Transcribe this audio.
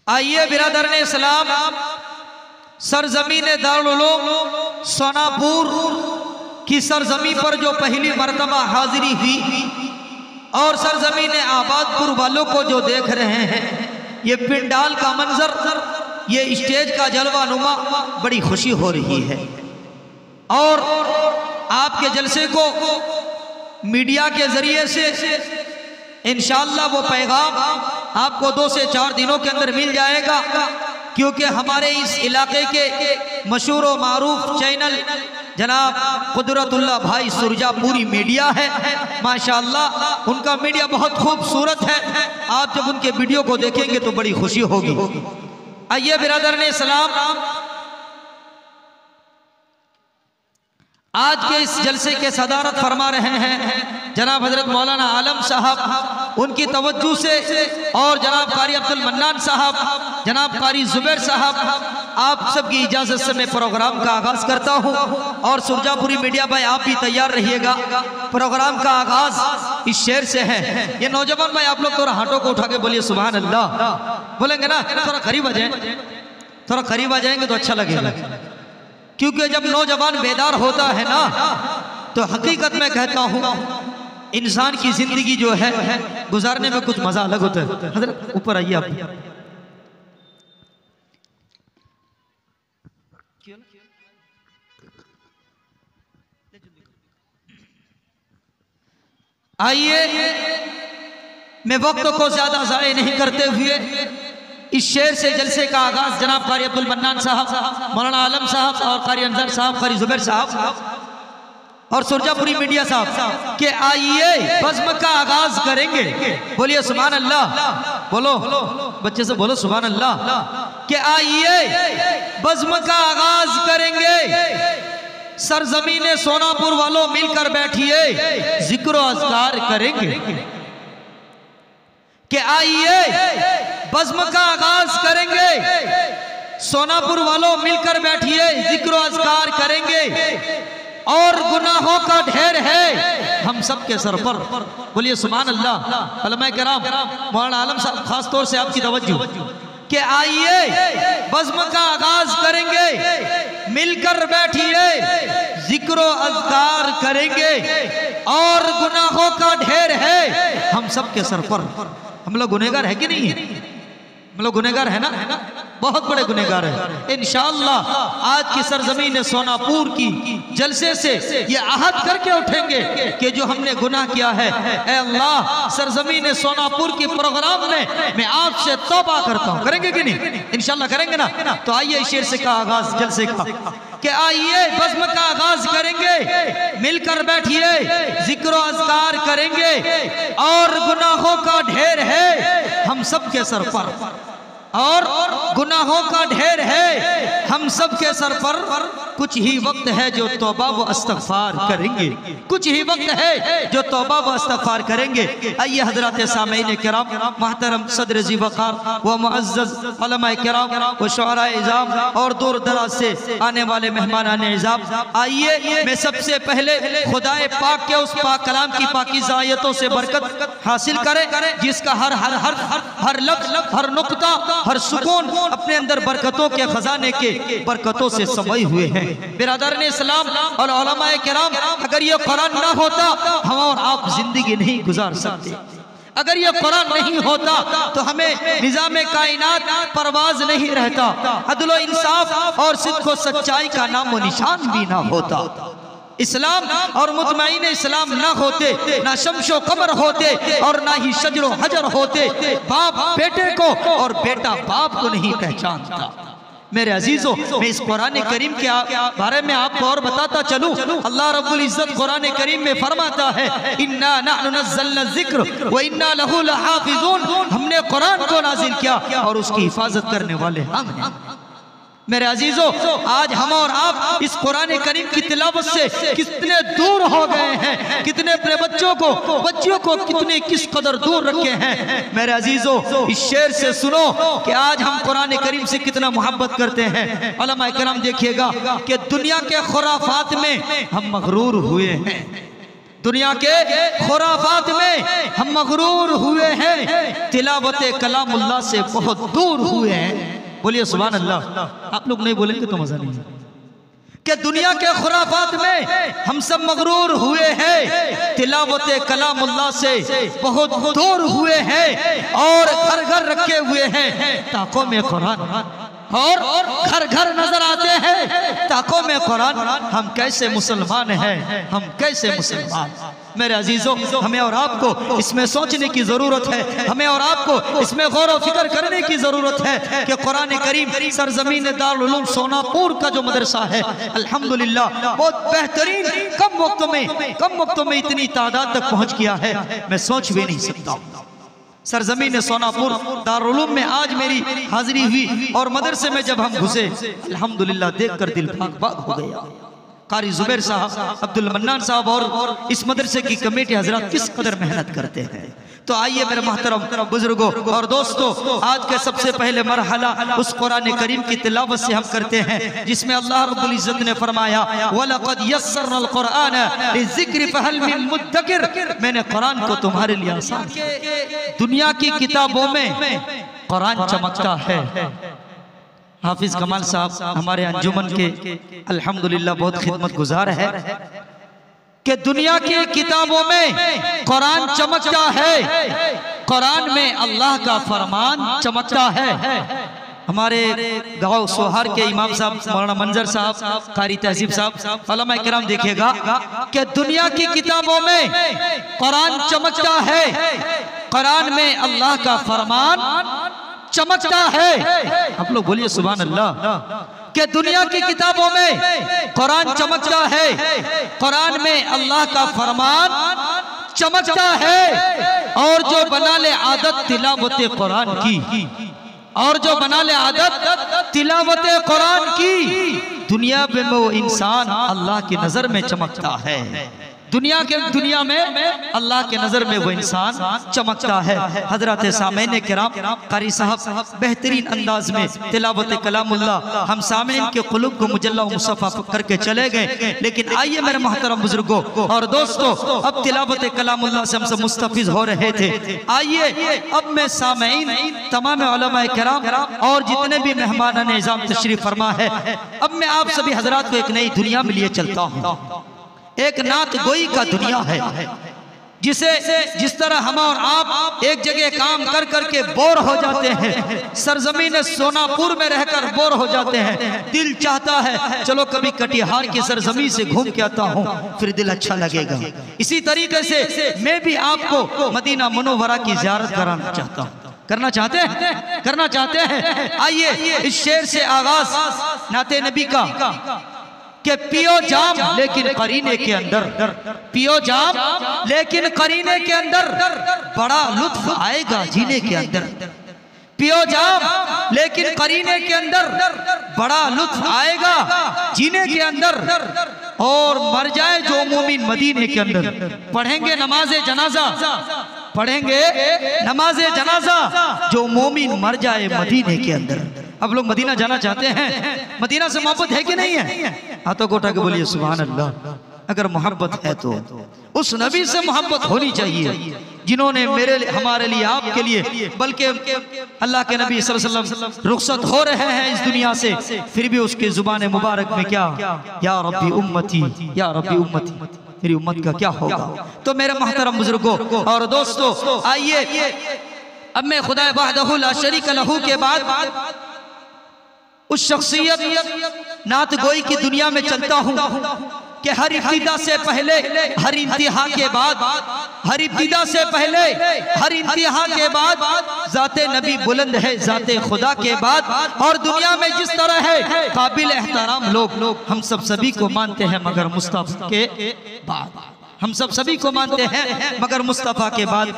आइए बिरादर ने इस्लाम, सरजमीन दारुल उलूम सोनापुर की सरजमी पर जो पहली मर्तबा हाजिरी हुई और सरजमीन आबादपुर वालों को जो देख रहे हैं, ये पिंडाल का मंजर, ये स्टेज का जलवा नुमा, बड़ी खुशी हो रही है। और आपके जलसे को मीडिया के जरिए से इंशाअल्लाह वो पैगाम आपको 2 से 4 दिनों के अंदर मिल जाएगा, क्योंकि हमारे इस इलाके के मशहूर व मारूफ चैनल जनाब कुदरतुल्लाह भाई सुरजापुरी मीडिया है, माशाअल्लाह उनका मीडिया बहुत खूबसूरत है। आप जब उनके वीडियो को देखेंगे तो बड़ी खुशी होगी। आइए बिरादर ने इस्लाम, आज के इस जलसे के सदारत फरमा रहे हैं जनाब हजरत मौलाना आलम साहब, उनकी तवज्जो से, और जनाब कारी अब्दुल मन्नान साहब, जनाब कारी जुबैर साहब, आप सबकी इजाजत से मैं प्रोग्राम का आगाज करता हूं। और सुरजापुरी मीडिया भाई आप भी तैयार रहिएगा। प्रोग्राम का आगाज इस शेर से है। ये नौजवान भाई आप लोग थोड़ा हाथों को उठा के बोलिए सुभान अल्लाह, बोलेंगे ना? थोड़ा करीब आ जाए, थोड़ा करीब आ जाएंगे तो अच्छा लगेगा, क्योंकि जब नौजवान बेदार होता है ना, तो हकीकत में कहता हूं इंसान की जिंदगी जो है गुजारने में कुछ मजा अलग होता है। हजरत ऊपर आइए आप। आइए मैं वक्त को ज्यादा जाया नहीं करते हुए इस शेर से जलसे का आगाज जनाब कारी अब्दुल मन्नान साहब, मौलाना आलम साहब और कारी अंजार साहब, कारी जुबैर साहब और सुरजापुरी मीडिया साहब के आइए बज़्म का आगाज करेंगे। बोलिए सुभान अल्लाह, बोलो बच्चे से बोलो सुभान अल्लाह। के आइए बज़्म का आगाज करेंगे, सरजमीन सोनापुर वालों मिलकर बैठिए, जिक्र अज़कार करेंगे। के आइए बज़्म का आगाज करेंगे, सोनापुर वालों मिलकर बैठिए, जिक्र अज़कार करेंगे। और गुनाहों का ढेर है हम सब के सर पर, बोलिए सुभान अल्लाह। उलमा किराम, मौलाना आलम साहब खास तौर से आपकी तवज्जो कि आइए बज़्म का आगाज करेंगे, मिलकर बैठिए, जिक्र अज़कार करेंगे। और गुनाहों का ढेर है हम सब के सर पर। हम लोग गुनहगार है कि नहीं है? हम लोग गुनहगार है ना? बहुत बड़े गुनहगार है। इंशाअल्लाह आज की सरजमीन सोनापुर की जलसे से ये आहद करके उठेंगे कि जो हमने गुनाह किया है, ऐ अल्लाह सरजमीन सोनापुर की प्रोग्राम में मैं आपसे तौबा करता हूँ। करेंगे कि नहीं? इंशाअल्लाह करेंगे ना? तो आइए शेर से का आगाज जलसे का कि आइए बज़्म का आगाज करेंगे, मिलकर बैठिए, जिक्र अज़कार करेंगे। और गुनाहों का ढेर है हम सब के सर पर, और गुनाहों का ढेर है हम सब के सर पर। कुछ ही वक्त है जो तौबा व इस्तग़फ़ार करेंगे, कुछ ही वक्त है जो तौबा व इस्तग़फ़ार करेंगे। आइए हज़रात सामईन किराम, मोहतरम सदर ज़ी वक़ार व मुअज़्ज़ज़ उलमा किराम व शुअरा इज़ाम और दूर दराज से आने वाले मेहमान इज़ाम, आइए मैं सबसे पहले खुदाए पाक के उस पाक कलाम की पाकीज़ा आयतों से बरकत हासिल करें, जिसका हर लफ्ज़, हर नुक्ता, हर सुकून अपने अंदर बरकतों के खजाने के बरकतों से समाये हुए हैं। बिरादर ने इस्लाम और उलमाए किराम, अगर ये कुरान ना होता हम और आप जिंदगी नहीं गुजार सकते। अगर ये कुरान नहीं होता तो हमें निज़ाम कायनात परवाज नहीं रहता, अदल इंसाफ और सिद्क़ व सच्चाई का नामो निशान भी ना होता। इस्लाम और मुतमईन इस्लाम ना होते, ना शम्शो कमर होते, और ना ही शजरो हजर होते। बाप बेटे को और बेटा बाप को नहीं पहचानता। मेरे अजीजों, मैं इस कुरान करीम के बारे में आपको और बताता चलूं। अल्लाह रब्बुल इज्जत कुरान करीम में फरमाता है, इन्ना नहनु नज़्ज़लना ज़िक्र व इन्ना लहू लहाफ़िज़ून। हमने कुरान को नाज़िल किया और उसकी हिफाजत करने वाले हम हैं। मेरे अजीजों, आज हम और आप इस कुरान करीम की तिलावत से कितने दूर हो गए हैं, कितने अपने बच्चियों को कितने किस कदर दूर रखे हैं। मेरे अजीजों, इस शेर से सुनो कि आज हम कुरान करीम से कितना मोहब्बत करते हैं। उलमा किराम देखिएगा कि दुनिया के खुराफात में हम मगरूर हुए हैं, दुनिया के खुराफात में हम मगरूर हुए हैं, तिलावत कलामुल्लाह से बहुत दूर हुए हैं। बोलिए सुभान अल्लाह। आप लोग नहीं बोलेंगे तो मजा नहीं। कि दुनिया के खुराफात में हम सब मगरूर हुए हैं, तिलावत कलामुल्लाह से बहुत दूर हुए हैं और घर घर रखे हुए हैं ताकों में कुरान, और घर घर नजर आते हैं ताकों में कुरान। हम कैसे मुसलमान हैं, हम कैसे मुसलमान। मेरे अजीजों, हमें और आपको इसमें सोचने की जरूरत है, हमें और आपको इसमें गौर व फिक्र करने की जरूरत है कि कुरान करीम सरजमीन दारुल उलूम सोनापुर का जो मदरसा है, अल्हम्दुलिल्लाह बहुत बेहतरीन, कम वक्तों में इतनी तादाद तक पहुंच गया है, मैं सोच भी नहीं सकता। सरजमीन सोनापुर दारुल उलूम में आज मेरी हाजिरी हुई और मदरसे में जब हम घुसे, अल्हम्दुलिल्लाह देखकर दिल बाग बाग हो गया। कारी जुबैर साहब, अब्दुल मन्नान साहब और इस मदरसे की कमेटी हजरात किस कदर मेहनत करते हैं। तो आइए मेरे मोहतरम बुजुर्गों और दोस्तों, आज के सबसे पहले मरहला उस कुरान करीम की तिलावत से हम करते हैं जिसमें अल्लाह रब्बुल इज्जत ने फरमाया वलक़द यस्सरनल कुरआन लिज़िक्र फहल मिन मुद्दकिर। मैंने कुरान को तुम्हारे लिए आसान किया। दुनिया की किताबों में कुरान चमकता है। हाफिज कमाल साहब हमारे अंजुमन के अल्हम्दुलिल्लाह बहुत खिदमत गुजार है कि दुनिया की किताबों में कुरान चमकता है, कुरान में अल्लाह का फरमान चमकता है। हमारे गाँव सोहार के इमाम साहब मौलाना मंजर साहब, कारी तहजीब साहब, उलमा किराम देखिएगा कि दुनिया की किताबों में कुरान चमकता है, कुरान में अल्लाह का फरमान चमकता है। आप लोग बोलिए सुभान अल्लाह। कि दुनिया की किताबों में कुरान चमकता है, कुरान में अल्लाह का फरमान चमकता है। और जो बना ले आदत तिलावत कुरान की, और जो बना ले आदत तिलावत कुरान की, दुनिया में वो इंसान अल्लाह की नजर में चमकता है। दुनिया में अल्लाह के नजर में वो इंसान चमकता है। हजरत सामईन किराम, कारी साहब बेहतरीन अंदाज में तिलावत कलामुल्लाह हम सामईन के क़ुलूब को मुजल्ला मुसफ़ा करके चले गए। लेकिन आइए मेरे मोहतरम बुजुर्गों और दोस्तों, अब तिलावत कलामुल्लाह से हम सब मुस्तफ़िज़ हो रहे थे। आइए अब मैं सामईन, तमाम उलमा किराम और जितने भी मेहमान निज़ाम तशरीफ फरमा है, अब मैं आप सभी हजरात को एक नई दुनिया में लिए चलता हूँ। एक नात गोई का दुनिया है जिस तरह हम और आप एक जगह काम कर करके बोर हो जाते हैं, सरजमीन सोनापुर में रहकर बोर हो जाते हैं, दिल चाहता है चलो कभी कटिहार की सरजमीन से घूम के आता हूँ, फिर दिल अच्छा लगेगा। इसी तरीके से मैं भी आपको मदीना मुनव्वरा की ज़ियारत कराना चाहता हूँ। करना चाहते हैं। आइए इस शेर से आगाज नाते नबी का कि पियो जाम लेकिन करीने के अंदर, पियो जाम लेकिन करीने के अंदर बड़ा लुत्फ आएगा जीने के अंदर। पियो जाम लेकिन करीने के अंदर बड़ा लुत्फ आएगा जीने के अंदर। और मर जाए जो मोमिन मदीने के अंदर, पढ़ेंगे नमाजे जनाजा, पढ़ेंगे नमाजे जनाजा जो मोमिन मर जाए मदीने के अंदर। अब लोग मदीना जाना चाहते हैं, मदीना से मोहब्बत है कि नहीं है? हाथों को उठा के बोलिए सुभान अल्लाह। अगर मोहब्बत है तो उस नबी से मोहब्बत होनी चाहिए जिन्होंने हमारे लिए, आपके लिए, बल्कि अल्लाह के नबी सल्लल्लाहु अलैहि वसल्लम रुखसत हो रहे हैं इस दुनिया से, फिर भी उसके जुबान मुबारक में क्या, या रब्बी उम्मती, या रब्बी उम्मती, मेरी उम्मत का क्या होगा। तो मेरे मोहतरम बुजुर्गों और दोस्तों, आइए अब मैं खुदा वहदहु ला शरीक लहू के बाद उस शख्सियत नात गोई की दुनिया में चलता हूँ कि हर इब्तिदा से पहले, हर इंतहा के बाद, हर इब्तिदा से पहले, हर इंतहा के बाद ज़ाते नबी बुलंद है ज़ाते खुदा के बाद। और दुनिया में जिस तरह है काबिल एहतराम लोग हम सब सभी को मानते हैं मगर मुस्तफ़ा के बाद, हम सब सभी को मानते हैं मगर मुस्तफ़ा के बाद।